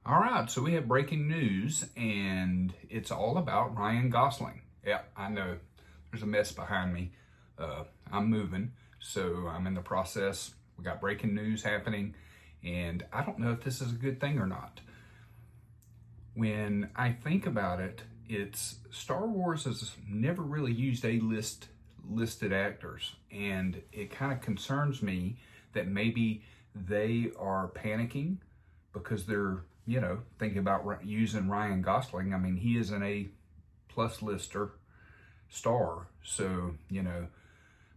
All right, so we have breaking news, and it's all about Ryan Gosling. Yeah, I know there's a mess behind me. I'm moving, so I'm in the process. We got breaking news happening, and I don't know if this is a good thing or not. When I think about it, it's Star Wars has never really used listed actors, and it kind of concerns me that maybe they are panicking because they're thinking about using Ryan Gosling. I mean, he is an A+ lister star, so I'm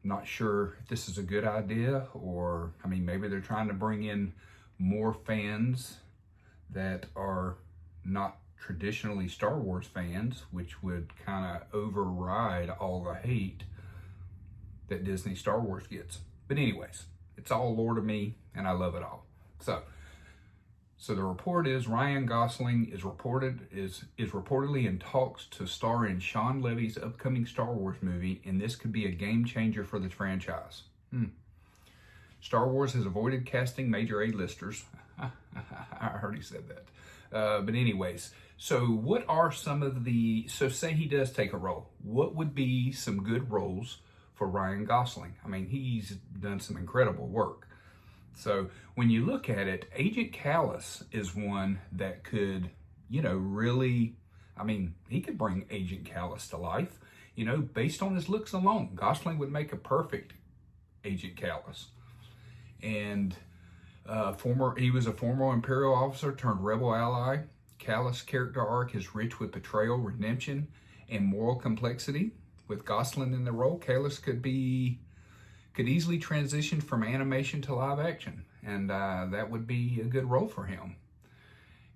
not sure if this is a good idea, or I mean, maybe they're trying to bring in more fans that are not traditionally Star Wars fans, which would kind of override all the hate that Disney Star Wars gets. But anyways, it's all lore to me, and I love it all. So the report is Ryan Gosling is reportedly in talks to star in Sean Levy's upcoming Star Wars movie, and this could be a game changer for the franchise. Star Wars has avoided casting major A-listers. I already said that. But anyways, so what are some of so say he does take a role, what would be some good roles for Ryan Gosling? I mean, he's done some incredible work. So when you look at it, Agent Kallus is one that could, really, I mean, he could bring Agent Kallus to life. Based on his looks alone, Gosling would make a perfect Agent Kallus. And he was a former Imperial officer turned rebel ally. Kallus' character arc is rich with betrayal, redemption, and moral complexity. With Gosling in the role, Kallus could easily transition from animation to live action, and that would be a good role for him.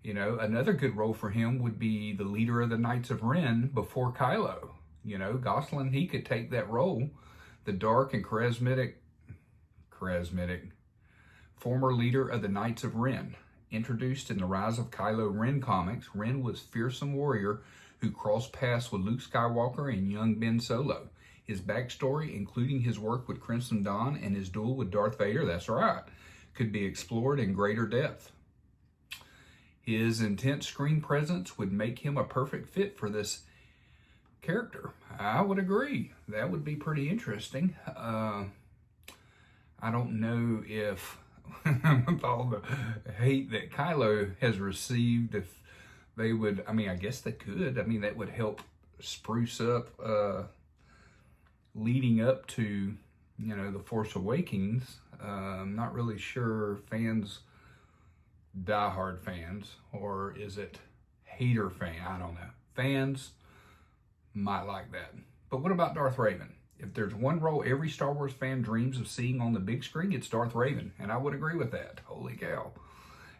Another good role for him would be the leader of the Knights of Ren before Kylo. Gosling, he could take that role, the dark and charismatic former leader of the Knights of Ren. Introduced in the Rise of Kylo Ren comics, Ren was a fearsome warrior who crossed paths with Luke Skywalker and young Ben Solo. His backstory, including his work with Crimson Dawn and his duel with Darth Vader, that's right, could be explored in greater depth. His intense screen presence would make him a perfect fit for this character. I would agree. That would be pretty interesting. I don't know if, with all the hate that Kylo has received, if they would, I mean, I guess they could. I mean, that would help spruce up leading up to, The Force Awakens. I'm not really sure diehard fans, or is it hater fan? I don't know. Fans might like that. But what about Darth Revan? If there's one role every Star Wars fan dreams of seeing on the big screen, it's Darth Revan, and I would agree with that. Holy cow.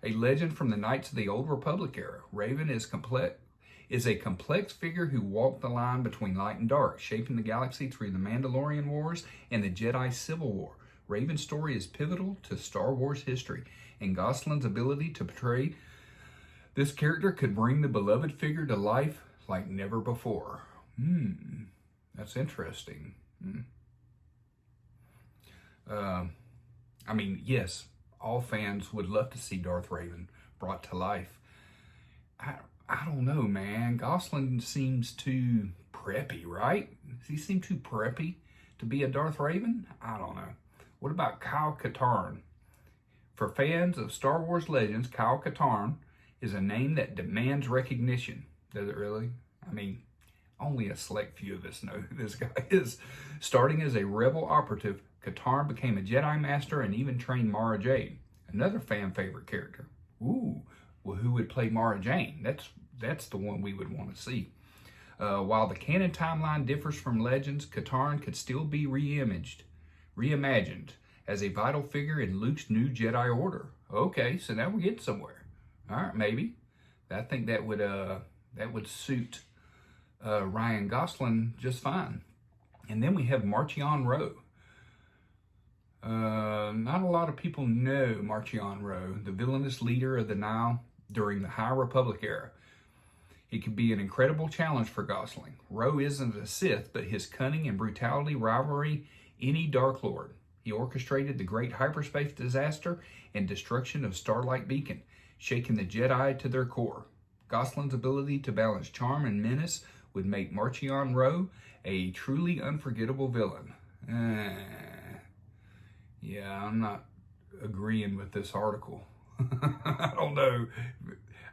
A legend from the Knights of the Old Republic era, Revan is a complex figure who walked the line between light and dark, shaping the galaxy through the Mandalorian Wars and the Jedi Civil War. Revan's story is pivotal to Star Wars history, and Gosling's ability to portray this character could bring the beloved figure to life like never before. That's interesting. I mean, yes, all fans would love to see Darth Revan brought to life. I don't know, man. Gosling seems too preppy, right? Does he seem too preppy to be a Darth Revan? I don't know. What about Kyle Katarn? For fans of Star Wars legends, Kyle Katarn is a name that demands recognition. Does it really? I mean, only a select few of us know who this guy is. Starting as a rebel operative, Katarn became a Jedi Master and even trained Mara Jade, another fan favorite character. Ooh, well, who would play Mara Jade? That's the one we would want to see. While the canon timeline differs from Legends, Katarn could still be reimagined as a vital figure in Luke's new Jedi Order. Okay, so now we're getting somewhere. All right, maybe. I think that would suit Ryan Gosling just fine. And then we have Marchion Ro. Not a lot of people know Marchion Ro, the villainous leader of the Nile during the High Republic era. He could be an incredible challenge for Gosling. Ro isn't a Sith, but his cunning and brutality rivalry any Dark Lord. He orchestrated the great hyperspace disaster and destruction of Starlight Beacon. shaking the Jedi to their core. Gosling's ability to balance charm and menace would make Marchion Ro a truly unforgettable villain. Yeah, I'm not agreeing with this article. I don't know.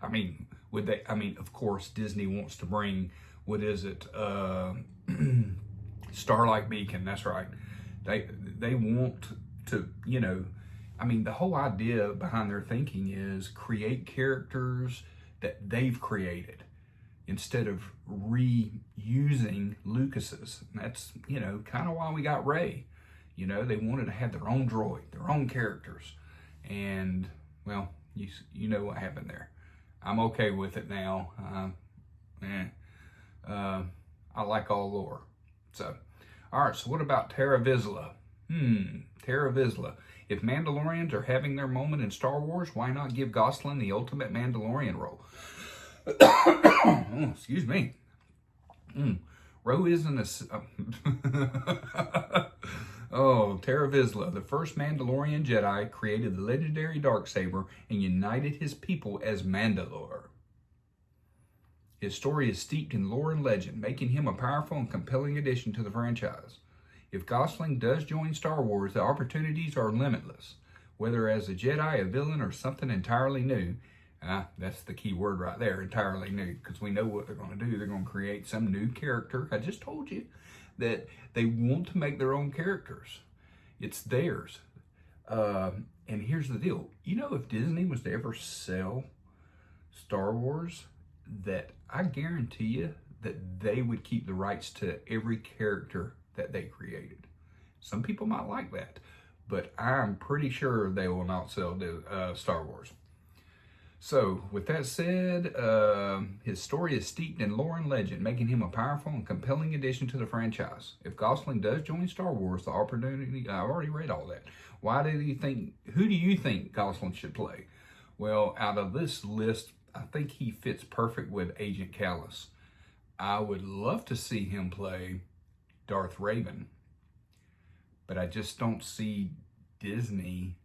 I mean, would they? I mean, of course, Disney wants to bring, what is it? Starlight Beacon. That's right. They want to, you know, I mean, the whole idea behind their thinking is create characters that they've created instead of reusing Lucas's. And that's, you know, kind of why we got Rey. You know, they wanted to have their own droid, their own characters. And, well, you know what happened there. I'm okay with it now. I like all lore. So, all right, so what about Tarre Vizsla? Tarre Vizsla. If Mandalorians are having their moment in Star Wars, why not give Gosling the ultimate Mandalorian role? Oh, excuse me. Ro isn't a... Oh, Tarre Vizsla, the first Mandalorian Jedi, created the legendary Darksaber and united his people as Mandalore. His story is steeped in lore and legend, making him a powerful and compelling addition to the franchise. If Gosling does join Star Wars, the opportunities are limitless. Whether as a Jedi, a villain, or something entirely new, that's the key word right there, entirely new, because we know what they're going to do. They're going to create some new character. I just told you that they want to make their own characters. It's theirs. And here's the deal. You know, if Disney was to ever sell Star Wars, that I guarantee you that they would keep the rights to every character that they created. Some people might like that, but I'm pretty sure they will not sell Star Wars. So, with that said, his story is steeped in lore and legend, making him a powerful and compelling addition to the franchise. If Gosling does join Star Wars, the opportunity, I've already read all that. Who do you think Gosling should play? Well, out of this list, I think he fits perfect with Agent Kallus. I would love to see him play Darth Revan, but I just don't see Disney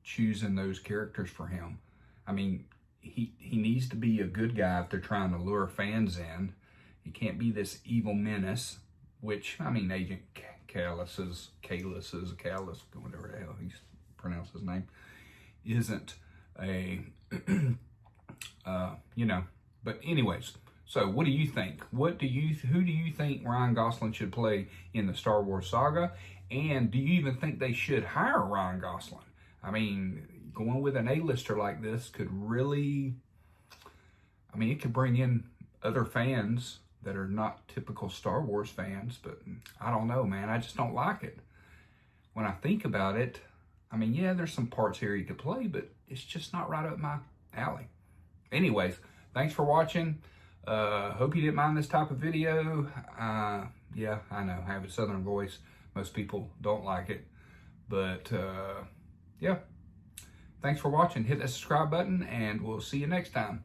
choosing those characters for him. I mean, he needs to be a good guy if they're trying to lure fans in. He can't be this evil menace, which, I mean, Agent Kallus, whatever the hell he's pronounced his name, isn't a, you know. But anyways, so what do you think? Who do you think Ryan Gosling should play in the Star Wars saga? And do you even think they should hire Ryan Gosling? I mean, going with an A-lister like this could really, I mean, it could bring in other fans that are not typical Star Wars fans, but I don't know, man. I just don't like it. When I think about it, I mean, yeah, there's some parts here you could play, but it's just not right up my alley. Anyways, thanks for watching. Hope you didn't mind this type of video. Yeah, I know, I have a Southern voice. Most people don't like it, but yeah. Thanks for watching. Hit that subscribe button, and we'll see you next time.